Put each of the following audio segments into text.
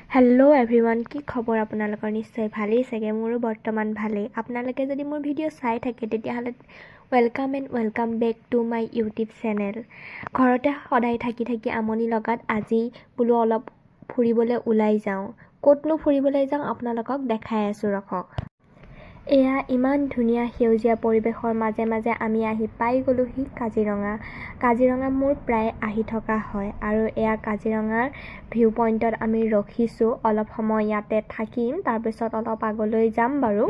Hello' everyone, কি খবৰ আপোনালোকৰ? নিশ্চয় ভালেই চাগে। মোৰো বৰ্তমান ভালেই। আপোনালোকে যদি মোৰ ভিডিঅ' চাই থাকে তেতিয়াহ'লে welcome back to my YouTube channel. ঘৰতে সদায় থাকি আমনি লগাত আজি বোলো অলপ ফুৰিবলৈ ওলাই যাওঁ। ক'তনো ফুৰিবলৈ যাওঁ আপোনালোকক দেখাই আছোঁ ৰখক। এয়া ইমান ধুনীয়া সেউজীয়া পৰিৱেশৰ মাজে মাজে আমি আহি পাই গ'লোহি কাজিৰঙা মোৰ প্ৰায় আহি থকা হয় আৰু এয়া কাজিৰঙাৰ ভিউ পইণ্টত আমি ৰখিছোঁ। অলপ সময় ইয়াতে থাকিম, তাৰপিছত অলপ আগলৈ যাম বাৰু।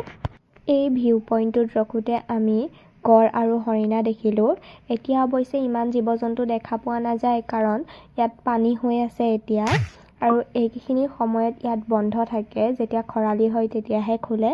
এই ভিউ পইণ্টটোত ৰখোঁতে আমি গড় আৰু হৰিণা দেখিলোঁ। এতিয়া অৱশ্যে ইমান জীৱ জন্তু দেখা পোৱা নাযায়, কাৰণ ইয়াত পানী হৈ আছে এতিয়া, আৰু এইখিনি সময়ত ইয়াত বন্ধ থাকে। যেতিয়া খৰালি হয় তেতিয়াহে খোলে।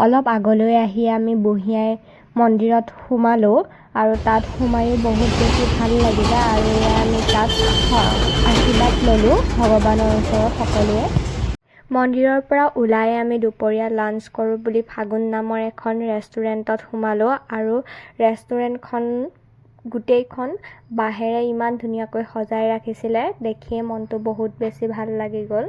অলপ আগলৈ আহি আমি বুঢ়িয়াই মন্দিৰত সোমালোঁ আৰু তাত সোমায়ো বহুত বেছি ভাল লাগিলে, আৰু এয়া আমি তাত আশীৰ্বাদ ল'লোঁ ভগৱানৰ ওচৰত সকলোৱে। মন্দিৰৰ পৰা ওলাই আমি দুপৰীয়া লাঞ্চ কৰোঁ বুলি ফাগুন নামৰ এখন ৰেষ্টুৰেণ্টত সোমালোঁ, আৰু ৰেষ্টুৰেণ্টখন গোটেইখন বাঁহেৰে ইমান ধুনীয়াকৈ সজাই ৰাখিছিলে, দেখিয়ে মনটো বহুত বেছি ভাল লাগি গ'ল।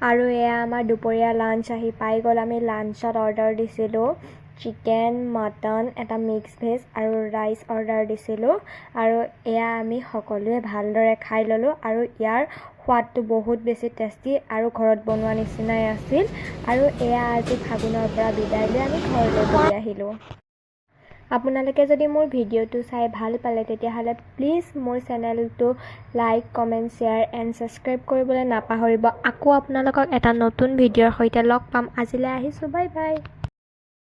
আৰু এয়া আমাৰ দুপৰীয়া লাঞ্চ আহি পাই গ'ল। আমি লাঞ্চত অৰ্ডাৰ দিছিলোঁ চিকেন, মটন, এটা মিক্স ভেজ আৰু ৰাইচ অৰ্ডাৰ দিছিলোঁ, আৰু এয়া আমি সকলোৱে ভালদৰে খাই ল'লোঁ। আৰু ইয়াৰ সোৱাদটো বহুত বেছি টেষ্টি আৰু ঘৰত বনোৱা নিচিনাই আছিল। আৰু এয়া আজি ফাগুনৰ পৰা বিদায় লৈ আমি ঘৰলৈ ঘূৰি আহিলোঁ। আপোনালোকে যদি মোৰ ভিডিঅ'টো চাই ভাল পালে তেতিয়াহ'লে প্লিজ মোৰ চেনেলটো like, comment, share and subscribe কৰিবলৈ নাপাহৰিব। আকৌ আপোনালোকক এটা নতুন ভিডিঅ'ৰ সৈতে লগ পাম। আজিলৈ আহিছোঁ, বাই বাই।